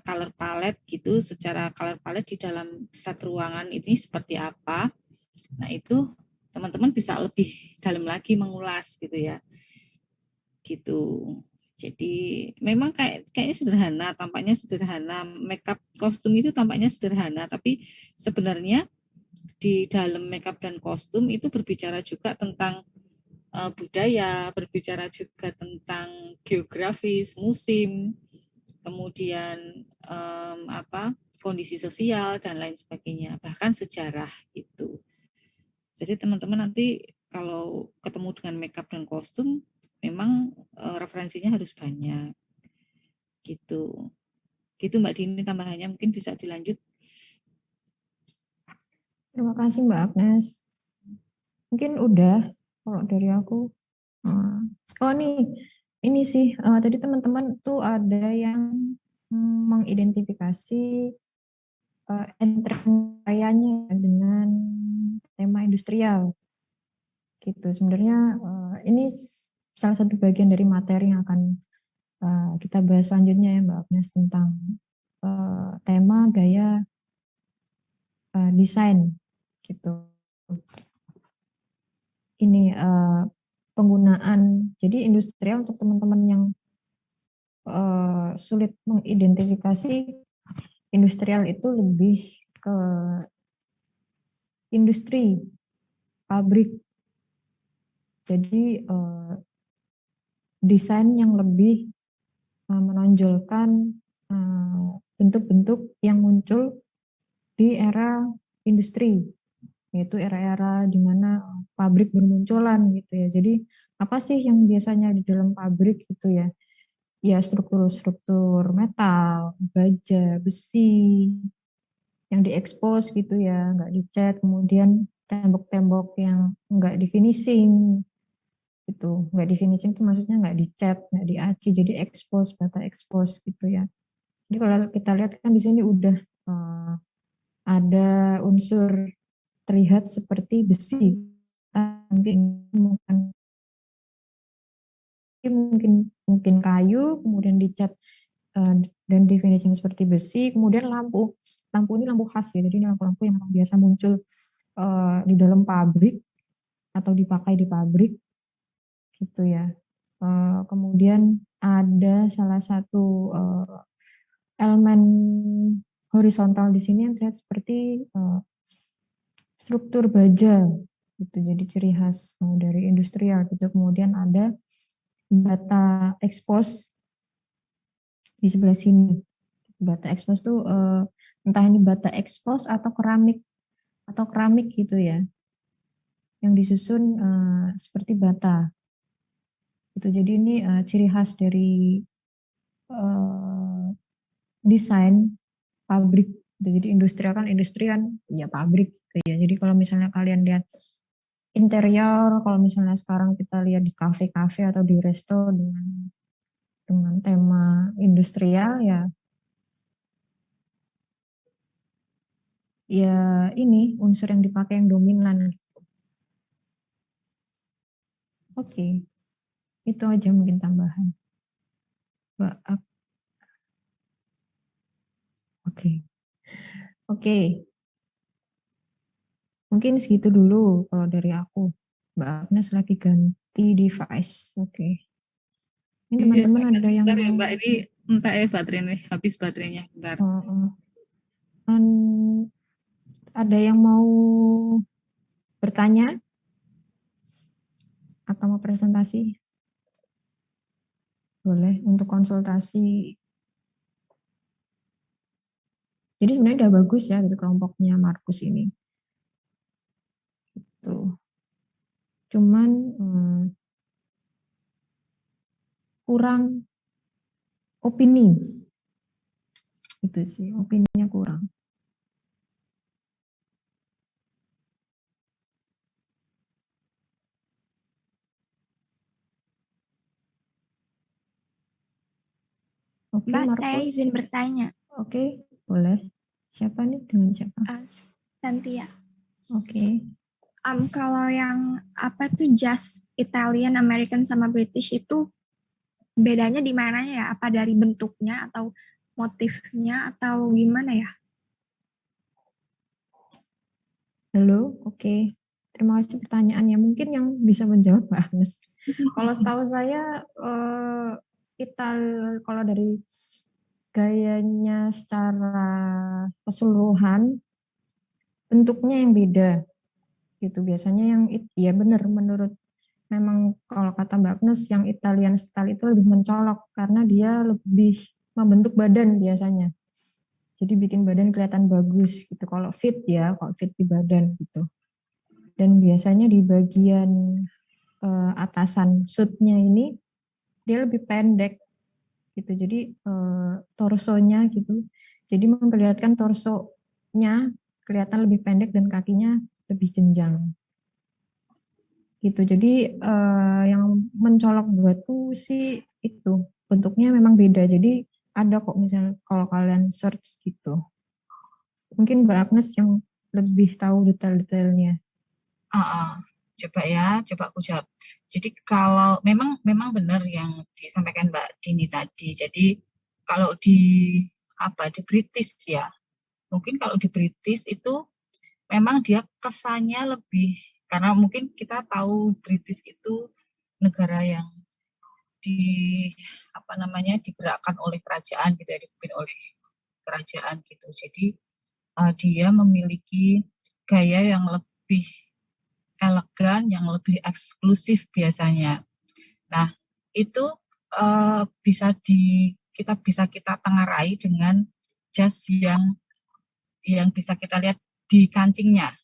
color palette gitu, secara color palette di dalam satu ruangan ini seperti apa. Nah, itu teman-teman bisa lebih dalam lagi mengulas gitu ya. Gitu. Jadi memang kayaknya sederhana, tampaknya sederhana. Makeup kostum itu tampaknya sederhana, tapi sebenarnya di dalam makeup dan kostum itu berbicara juga tentang budaya, berbicara juga tentang geografis, musim, kemudian kondisi sosial dan lain sebagainya, bahkan sejarah itu. Jadi teman-teman nanti kalau ketemu dengan makeup dan kostum, memang referensinya harus banyak, gitu. Gitu Mbak Dini, tambahannya mungkin bisa dilanjut. Terima kasih Mbak Agnes. Mungkin udah kalau dari aku. Oh nih, ini sih tadi teman-teman tuh ada yang mengidentifikasi entrepreneurnya dengan tema industrial. Gitu. Sebenarnya ini salah satu bagian dari materi yang akan kita bahas selanjutnya ya Mbak Agnes tentang tema gaya desain gitu. Ini penggunaan, jadi industrial untuk teman-teman yang sulit mengidentifikasi, industrial itu lebih ke industri, pabrik. Jadi desain yang lebih menonjolkan bentuk-bentuk yang muncul di era industri, yaitu era-era di mana pabrik bermunculan gitu ya. Jadi apa sih yang biasanya di dalam pabrik gitu ya? Ya struktur-struktur metal, baja, besi yang diekspos gitu ya, nggak dicat, kemudian tembok-tembok yang nggak di finishing gitu, nggak di finishing itu maksudnya nggak dicat, nggak diaci, jadi expose, bata expose gitu ya. Jadi kalau kita lihat kan di sini udah ada unsur terlihat seperti besi, mungkin mungkin kayu, kemudian dicat dan di finishing seperti besi, kemudian lampu ini lampu khas ya, jadi ini lampu-lampu yang memang biasa muncul di dalam pabrik atau dipakai di pabrik gitu ya. Kemudian ada salah satu elemen horizontal di sini yang terlihat seperti struktur baja gitu, jadi ciri khas dari industrial gitu. Kemudian ada bata expose di sebelah sini. Bata expose tuh entah ini bata expose atau keramik gitu ya, yang disusun seperti bata. Itu jadi ini ciri khas dari desain pabrik. Jadi industrial kan ya pabrik gitu ya. Jadi kalau misalnya kalian lihat interior, kalau misalnya sekarang kita lihat di kafe-kafe atau di resto dengan tema industrial ya ini unsur yang dipakai yang dominan. Oke, itu aja mungkin tambahan. Oke. Mungkin segitu dulu kalau dari aku. Mbak Agnes lagi ganti device. Oke. Ini teman-teman ada yang bentar ya Mbak, ini entah baterainya habis baterainya bentar. Ada yang mau bertanya atau mau presentasi? Boleh untuk konsultasi. Jadi sebenarnya udah bagus ya dari kelompoknya Markus ini. Gitu. Cuman kurang opini. Itu sih, opininya kurang. Oke, Mbak, Markus. saya izin bertanya. Oke, boleh. Siapa nih? Dengan siapa? Santia. Oke. Kalau yang apa tuh jazz Italian, American sama British itu bedanya di mananya ya? Apa dari bentuknya atau motifnya atau gimana ya? Halo, oke. Terima kasih pertanyaannya. Mungkin yang bisa menjawab Mbak Agnes. Kalau setahu saya kalau dari gayanya secara keseluruhan bentuknya yang beda gitu. Biasanya yang ya benar menurut memang kalau kata Mbak Agnes yang Italian style itu lebih mencolok karena dia lebih membentuk badan biasanya. Jadi bikin badan kelihatan bagus gitu. Kalau fit di badan gitu. Dan biasanya di bagian atasan suitnya ini dia lebih pendek gitu. Jadi torsonya gitu. Jadi memperlihatkan torsonya kelihatan lebih pendek dan kakinya lebih jenjang. Gitu. Jadi yang mencolok buatku sih itu bentuknya memang beda. Jadi ada kok misalnya kalau kalian search gitu. Mungkin Mbak Agnes yang lebih tahu detail-detailnya. Coba aku jawab. Jadi kalau memang benar yang disampaikan Mbak Dini tadi. Jadi kalau di British ya, mungkin kalau di British itu memang dia kesannya lebih, karena mungkin kita tahu British itu negara yang digerakkan oleh kerajaan gitu ya, dipimpin oleh kerajaan gitu. Jadi dia memiliki gaya yang lebih elegan, yang lebih eksklusif biasanya. Nah, itu kita bisa tengarai dengan jas yang bisa kita lihat di kancingnya.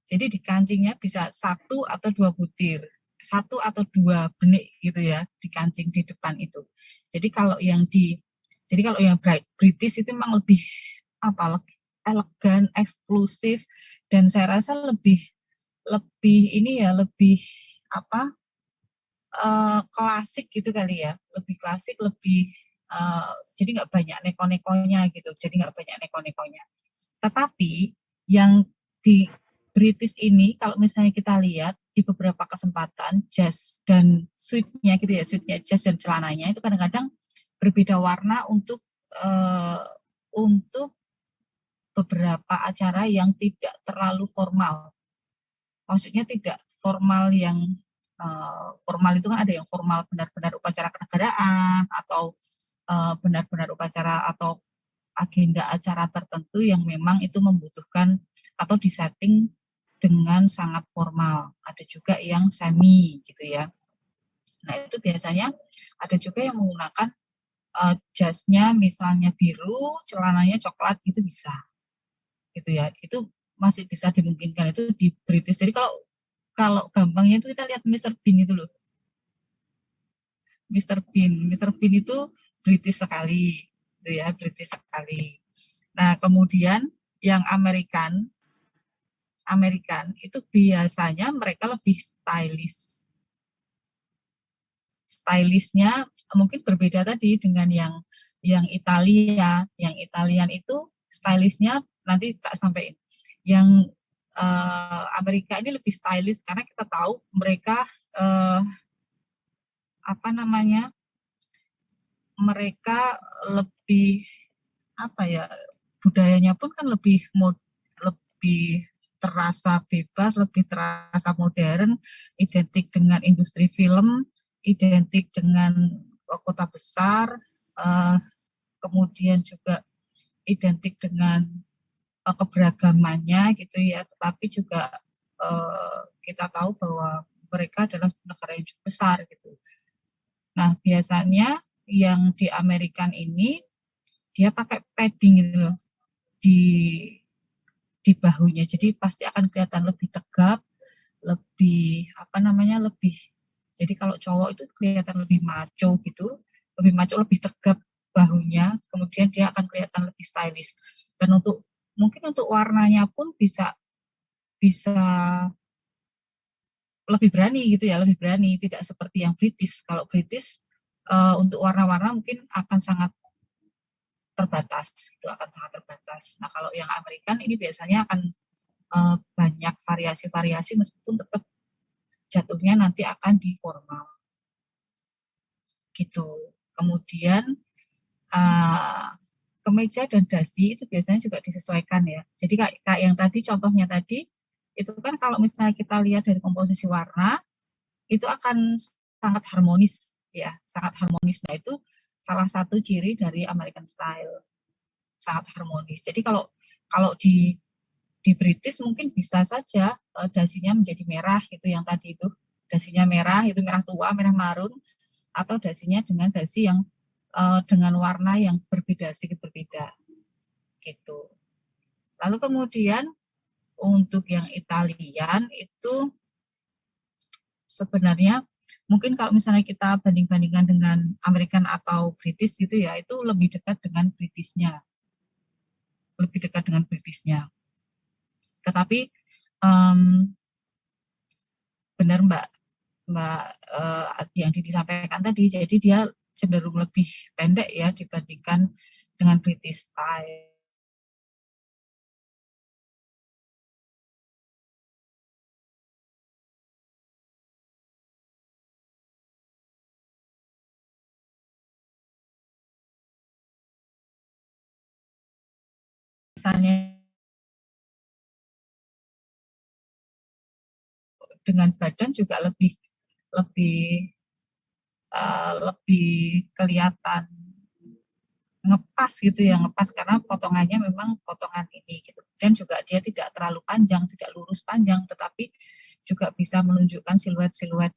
Jadi di kancingnya bisa 1 atau 2 butir. 1 atau 2 benik gitu ya di kancing di depan itu. Jadi kalau yang British itu memang lebih elegan, eksklusif, dan saya rasa lebih klasik gitu kali ya, lebih klasik, lebih jadi nggak banyak neko-nekonya gitu, Tetapi yang di British ini kalau misalnya kita lihat di beberapa kesempatan jas dan suitnya gitu ya, suitnya jas dan celananya itu kadang-kadang berbeda warna untuk beberapa acara yang tidak terlalu formal. Maksudnya tidak formal yang formal itu kan ada yang formal benar-benar upacara kenegaraan atau benar-benar upacara atau agenda acara tertentu yang memang itu membutuhkan atau disetting dengan sangat formal. Ada juga yang semi gitu ya. Nah itu biasanya ada juga yang menggunakan jasnya misalnya biru, celananya coklat gitu bisa. Gitu ya. Itu masih bisa dimungkinkan itu di British. Jadi kalau gampangnya itu kita lihat Mr. Bean itu loh. Mr. Bean itu British sekali, gitu ya, British sekali. Nah, kemudian yang American itu biasanya mereka lebih stylish. Stylishnya mungkin berbeda tadi dengan yang Italia. Yang Italian itu stylishnya nanti tak sampaikan. Yang Amerika ini lebih stylish karena kita tahu mereka mereka lebih budayanya pun kan lebih terasa bebas, lebih terasa modern, identik dengan industri film, identik dengan kota besar, kemudian juga identik dengan keberagamannya gitu ya, tetapi juga kita tahu bahwa mereka adalah negara yang cukup besar gitu. Nah, biasanya yang di American ini dia pakai padding gitu loh di bahunya. Jadi pasti akan kelihatan lebih tegap, lebih jadi kalau cowok itu kelihatan lebih macho gitu, lebih tegap bahunya, kemudian dia akan kelihatan lebih stylish. Dan mungkin untuk warnanya pun bisa lebih berani gitu ya, lebih berani, tidak seperti yang British. Kalau British untuk warna-warna mungkin akan sangat terbatas. Nah, kalau yang American ini biasanya akan banyak variasi-variasi meskipun tetap jatuhnya nanti akan di formal. Gitu. Kemudian kemeja dan dasi itu biasanya juga disesuaikan ya. Jadi kayak yang tadi contohnya tadi itu kan kalau misalnya kita lihat dari komposisi warna itu akan sangat harmonis ya, sangat harmonis. Nah, itu salah satu ciri dari American style. Sangat harmonis. Jadi kalau di British mungkin bisa saja dasinya menjadi merah gitu yang tadi itu. Dasinya merah, itu merah tua, merah marun, atau dasinya dengan dasi yang dengan warna yang sedikit berbeda gitu. Lalu kemudian untuk yang Italian itu sebenarnya mungkin kalau misalnya kita banding-bandingkan dengan American atau British gitu ya, itu lebih dekat dengan Britishnya. Tetapi benar Mbak yang disampaikan tadi, jadi dia cenderung lebih pendek ya dibandingkan dengan British style. Misalnya dengan badan juga lebih kelihatan ngepas gitu ya, ngepas karena potongannya memang potongan ini gitu. Dan juga dia tidak terlalu panjang, tidak lurus panjang, tetapi juga bisa menunjukkan siluet-siluet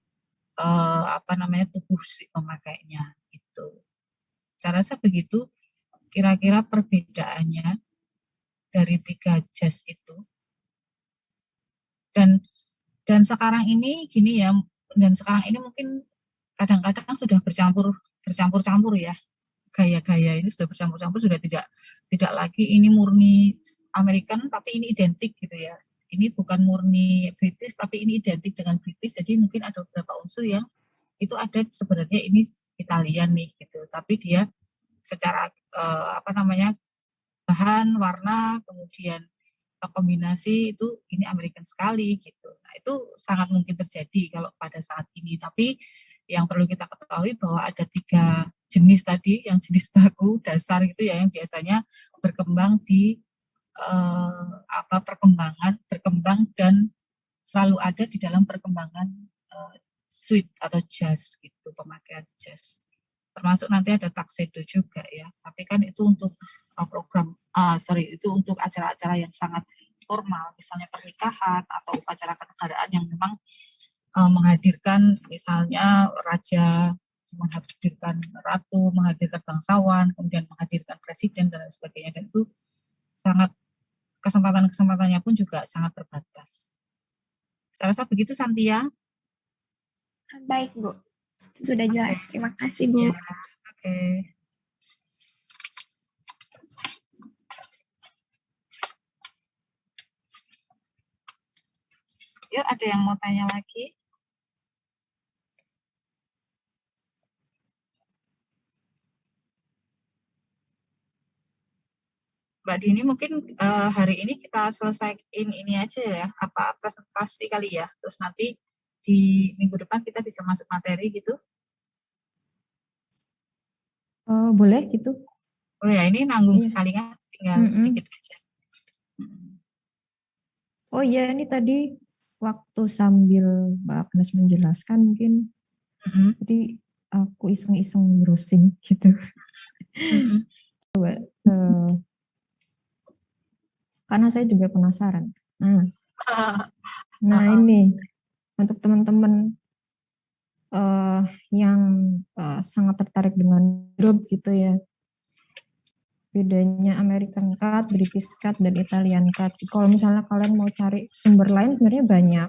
tubuh si pemakainya gitu. Saya rasa begitu kira-kira perbedaannya dari 3 jas itu. Dan sekarang ini gini ya, Dan sekarang ini mungkin kadang-kadang sudah bercampur-campur ya, gaya-gaya ini sudah bercampur-campur, sudah tidak lagi ini murni American tapi ini identik gitu ya. Ini bukan murni British tapi ini identik dengan British. Jadi mungkin ada beberapa unsur yang itu ada sebenarnya ini Italian nih gitu. Tapi dia secara bahan, warna, kemudian kombinasi itu ini American sekali gitu. Nah, itu sangat mungkin terjadi kalau pada saat ini. Tapi yang perlu kita ketahui bahwa ada 3 jenis tadi, yang jenis baku dasar itu ya yang biasanya berkembang di berkembang dan selalu ada di dalam perkembangan suite atau jazz gitu, pemakaian jazz. Termasuk nanti ada tuxedo juga ya. Tapi kan itu untuk itu untuk acara-acara yang sangat formal, misalnya pernikahan atau upacara kenegaraan yang memang menghadirkan misalnya raja, menghadirkan ratu, menghadirkan bangsawan, kemudian menghadirkan presiden dan lain sebagainya. Dan itu sangat kesempatan-kesempatannya pun juga sangat terbatas. Saya rasa begitu, Santia. Baik, Bu. Sudah jelas. Terima kasih, Bu. Ya, oke. Yuk, ada yang mau tanya lagi? Mbak Dini, mungkin hari ini kita selesaiin ini aja ya, presentasi kali ya. Terus nanti di minggu depan kita bisa masuk materi gitu. Boleh gitu. Oh ya, ini nanggung Iya. sekali kan, tinggal sedikit aja. Oh iya, ini tadi waktu sambil Mbak Agnes menjelaskan mungkin, jadi aku iseng-iseng browsing gitu. Coba, karena saya juga penasaran. Nah ini untuk teman-teman yang sangat tertarik dengan grup gitu ya. Bedanya American Cut, British Cut, dan Italian Cut. Kalau misalnya kalian mau cari sumber lain sebenarnya banyak.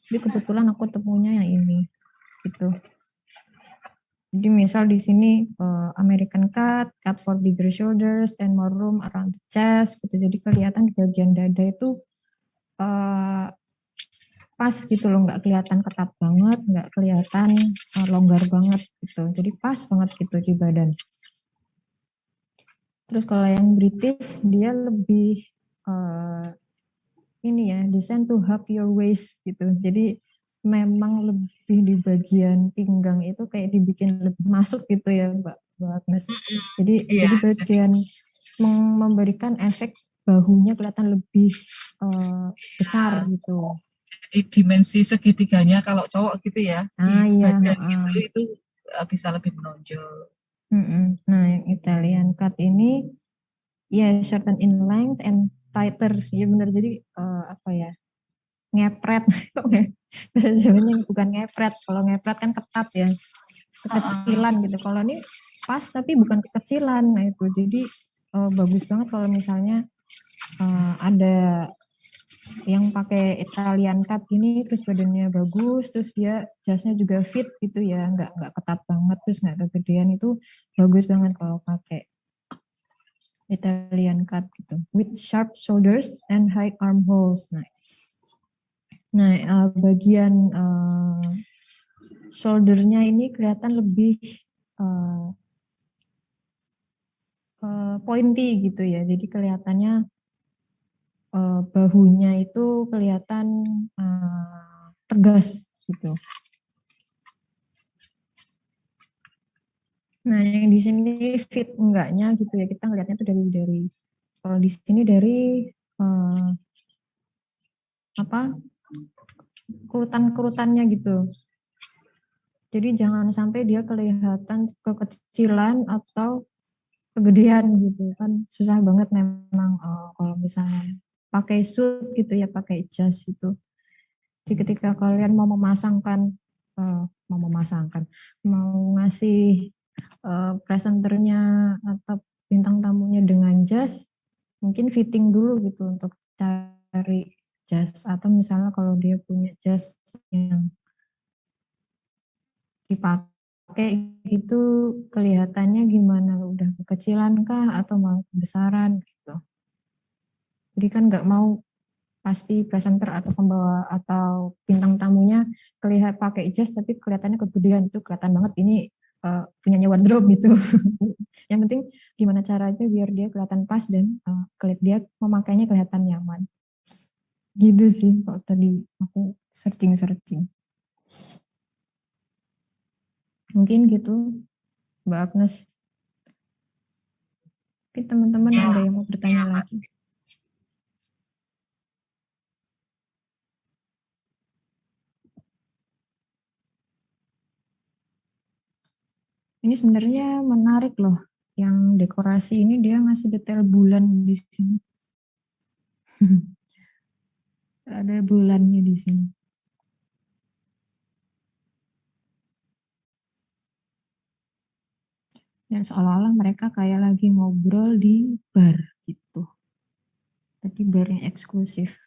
Tapi kebetulan aku temunya yang ini gitu. Jadi misal di sini American Cut for bigger shoulders and more room around the chest gitu. Jadi kelihatan di bagian dada itu pas gitu loh, nggak kelihatan ketat banget, nggak kelihatan longgar banget gitu. Jadi pas banget gitu di badan. Terus kalau yang British dia lebih ini ya, design to hug your waist gitu. Jadi memang lebih di bagian pinggang itu kayak dibikin lebih masuk gitu ya Mbak Agnes. Jadi bagian memberikan efek bahunya kelihatan lebih besar gitu. Jadi dimensi segitiganya kalau cowok gitu ya, di badan itu bisa lebih menonjol. Nah yang Italian Cut ini ya shorten in length and tighter, ya benar. Jadi ngepret, bahasa Jawanya bukan ngepret. Kalau ngepret kan ketat ya, kekecilan gitu. Kalau ini pas tapi bukan kekecilan. Nah itu jadi bagus banget kalau misalnya ada yang pakai Italian Cut ini, terus badannya bagus, terus dia jasnya juga fit gitu ya, nggak ketat banget, terus nggak kegedean. Itu bagus banget kalau pakai Italian Cut gitu, with sharp shoulders and high armholes. Nah, bagian shouldernya ini kelihatan lebih pointy gitu ya. Jadi kelihatannya bahunya itu kelihatan tegas gitu. Nah, yang di sini fit enggaknya gitu ya, kita ngelihatnya itu dari kalau di sini dari kerutan-kerutannya gitu. Jadi jangan sampai dia kelihatan kekecilan atau kegedean gitu kan, susah banget memang kalau misalnya pakai suit gitu ya, pakai jas itu. Jadi ketika kalian mau ngasih presenternya atau bintang tamunya dengan jas, mungkin fitting dulu gitu untuk cari jas, atau misalnya kalau dia punya jas yang dipakai gitu kelihatannya gimana, udah kekecilan kah atau malah kebesaran gitu. Jadi kan nggak mau pasti presenter atau pembawa atau bintang tamunya kelihatan pakai jas tapi kelihatannya kegedean, itu kelihatan banget ini punyanya wardrobe gitu. Yang penting gimana caranya biar dia kelihatan pas dan dia memakainya kelihatan nyaman. Gitu sih kalau tadi aku searching. Mungkin gitu Mbak Agnes. Mungkin teman-teman Ya, ada yang mau bertanya ya, lagi. Ini sebenarnya menarik loh. Yang dekorasi ini dia ngasih detail bulan di sini. Ada bulannya di sini. Dan seolah-olah mereka kayak lagi ngobrol di bar gitu. Tadi bar yang eksklusif.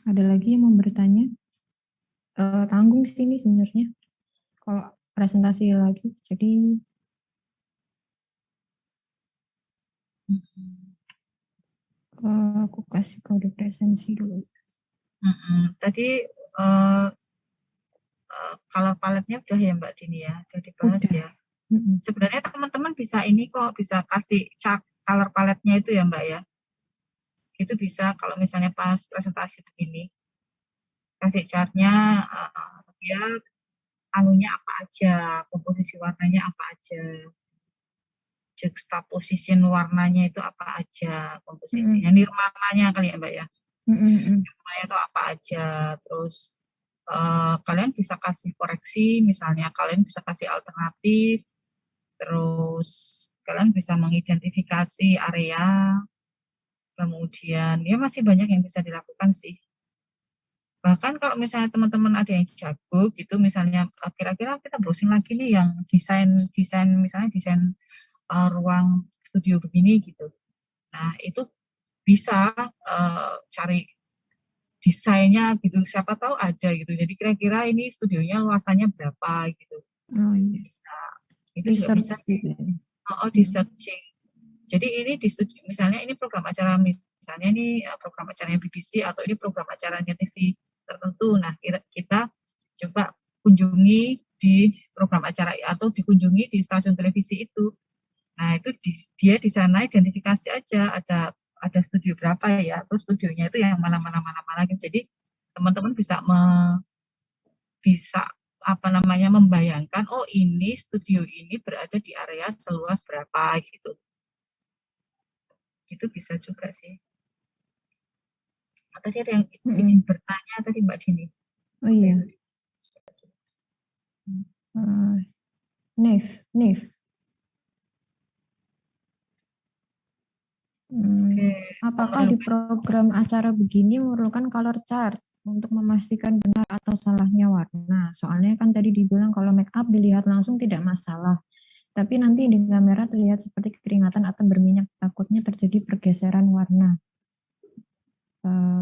Ada lagi yang mau bertanya? Tanggung sih ini sebenarnya. Kalau presentasi lagi, jadi aku kasih kode presensi dulu. Tadi color palette-nya udah ya Mbak Dini ya, udah dibahas Udah. ya. Sebenarnya teman-teman bisa ini kok, bisa kasih chart color palette-nya itu ya Mbak ya. Itu bisa kalau misalnya pas presentasi begini. Kasih chartnya dia anunya apa aja, komposisi warnanya apa aja, juxtaposition warnanya itu apa aja, komposisinya, nirmananya kali ya Mbak ya. Nirmananya itu apa aja, terus kalian bisa kasih koreksi, misalnya kalian bisa kasih alternatif, terus kalian bisa mengidentifikasi area, kemudian ya masih banyak yang bisa dilakukan sih. Bahkan kalau misalnya teman-teman ada yang jago gitu, misalnya kira-kira kita browsing lagi nih yang desain misalnya desain ruang studio begini gitu. Nah itu bisa cari desainnya gitu, siapa tahu ada gitu. Jadi kira-kira ini studionya luasannya berapa gitu. Oh iya. Bisa. Itu juga bisa sih. Di searching. Jadi ini di studio, misalnya ini program acara, misalnya ini program acaranya BBC atau ini program acaranya TV tertentu. Nah, kita coba kunjungi di program acara atau dikunjungi di stasiun televisi itu. Nah, itu dia di sana identifikasi aja ada studio berapa ya, terus studionya itu yang mana gitu. Jadi teman-teman bisa membayangkan, oh ini studio ini berada di area seluas berapa gitu. Itu bisa juga sih. Tadi ada yang izin bertanya tadi Mbak Dini. Oh iya. Nif. Apakah di program acara begini memerlukan color chart untuk memastikan benar atau salahnya warna? Soalnya kan tadi dibilang kalau make up dilihat langsung tidak masalah, tapi nanti di kamera terlihat seperti keringatan atau berminyak, takutnya terjadi pergeseran warna.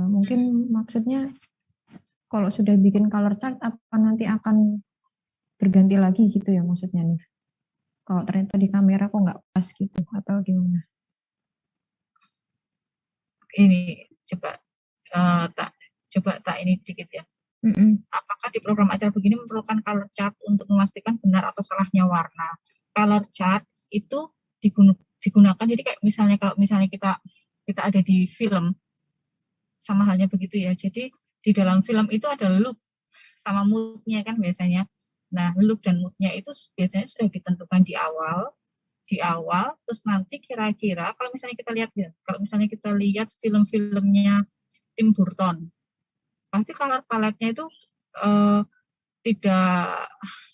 Mungkin maksudnya kalau sudah bikin color chart apa nanti akan berganti lagi gitu ya maksudnya nih? Kalau ternyata di kamera kok nggak pas gitu atau gimana? Ini coba tak ini dikit ya. Apakah di program acara begini memerlukan color chart untuk memastikan benar atau salahnya warna? Color chart itu digunakan, jadi kayak misalnya kalau misalnya kita ada di film, sama halnya begitu ya. Jadi di dalam film itu ada look sama mood-nya kan biasanya. Nah, look dan mood-nya itu biasanya sudah ditentukan di awal, terus nanti kira-kira kalau misalnya kita lihat film-filmnya Tim Burton, pasti color palette-nya itu tidak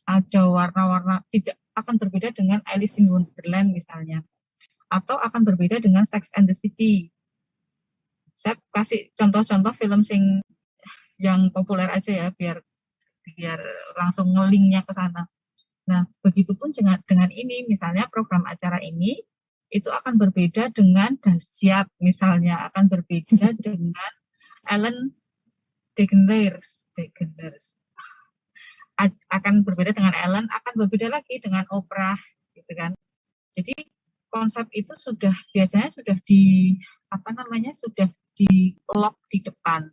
ada warna-warna, tidak akan berbeda dengan Alice in Wonderland misalnya, atau akan berbeda dengan Sex and the City. Saya kasih contoh-contoh film yang populer aja ya, biar langsung nge-linknya ke sana. Nah, begitupun dengan ini, misalnya program acara ini itu akan berbeda dengan dahsyat, misalnya akan berbeda dengan Ellen DeGeneres, akan berbeda dengan Ellen, akan berbeda lagi dengan Oprah, gitu kan. Jadi konsep itu biasanya sudah sudah di lock di depan.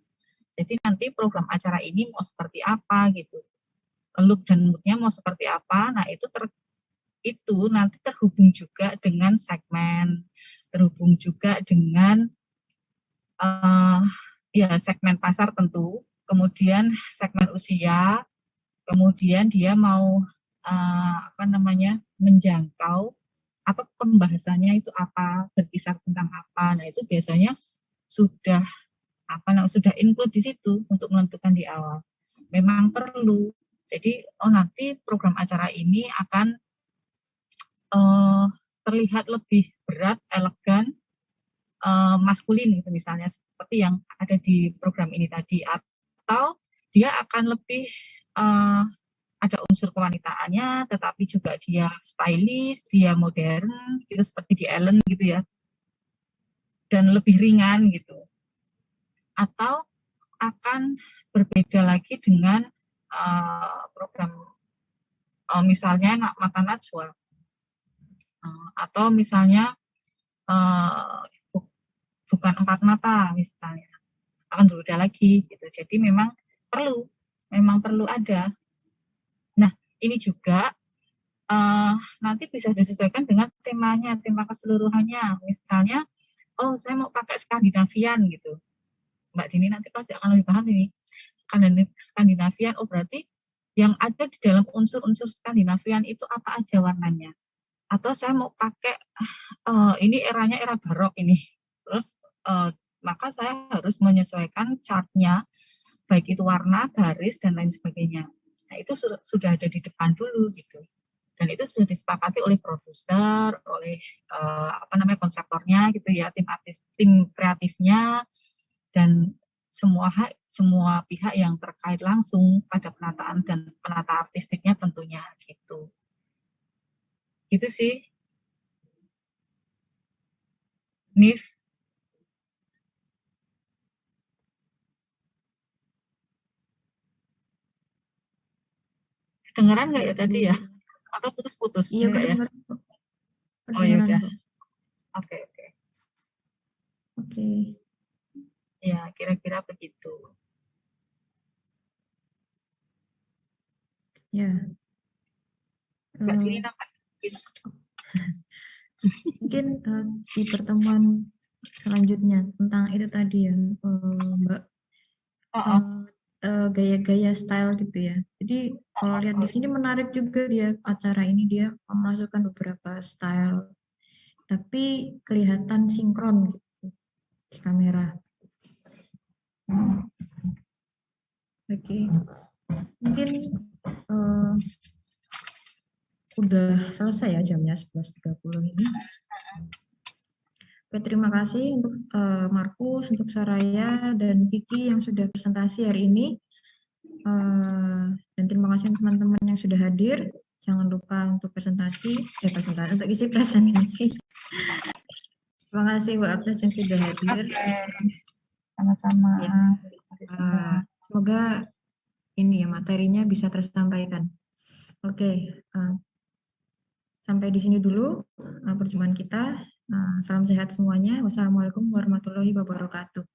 Jadi nanti program acara ini mau seperti apa gitu, look dan moodnya mau seperti apa. Nah itu nanti terhubung juga dengan segmen, terhubung juga dengan segmen pasar tentu, kemudian segmen usia, kemudian dia mau menjangkau atau pembahasannya itu apa, berkisar tentang apa. Nah itu biasanya sudah include di situ untuk menentukan di awal. Memang perlu. Jadi nanti program acara ini akan terlihat lebih berat, elegan, maskulin gitu misalnya, seperti yang ada di program ini tadi, atau dia akan lebih ada unsur kewanitaannya, tetapi juga dia stylish, dia modern, gitu seperti di Ellen gitu ya, dan lebih ringan gitu. Atau akan berbeda lagi dengan program misalnya Mata Najwa, atau misalnya bukan empat mata misalnya, akan berbeda lagi gitu. Jadi memang perlu ada. Nah ini juga nanti bisa disesuaikan dengan temanya, tema keseluruhannya. Misalnya, saya mau pakai Skandinavian gitu. Mbak Dini nanti pasti akan lebih paham ini. Skandinavian, berarti yang ada di dalam unsur-unsur Skandinavian itu apa aja warnanya. Atau saya mau pakai, ini eranya era barok ini. Terus, maka saya harus menyesuaikan chartnya, baik itu warna, garis, dan lain sebagainya. Nah, itu sudah ada di depan dulu gitu. Dan itu sudah disepakati oleh produser, oleh konseptornya gitu ya, tim kreatifnya, dan semua pihak yang terkait langsung pada penataan dan penata artistiknya tentunya gitu. Gitu sih. Nif. Kedengeran nggak ya tadi ya? Atau putus-putus? Iya, kedengeran. Ya? Oh ya udah. Oke. Ya, kira-kira begitu. Ya. Mbak Dini nampak? Mungkin di pertemuan selanjutnya tentang itu tadi ya, Mbak. Gaya-gaya style gitu ya. Jadi kalau lihat di sini menarik juga dia acara ini, dia memasukkan beberapa style, tapi kelihatan sinkron gitu di kamera. Oke. Mungkin udah selesai ya jamnya 11.30 ini. Oke, terima kasih untuk Markus, untuk Saraya, dan Vicky yang sudah presentasi hari ini. Dan terima kasih teman-teman yang sudah hadir. Jangan lupa untuk untuk isi presentasi. Terima kasih Mbak Agnes yang sudah hadir. Sama-sama. Ya. Semoga ini ya materinya bisa tersampaikan. Oke, sampai di sini dulu perjumpaan kita. Salam sehat semuanya. Wassalamualaikum warahmatullahi wabarakatuh.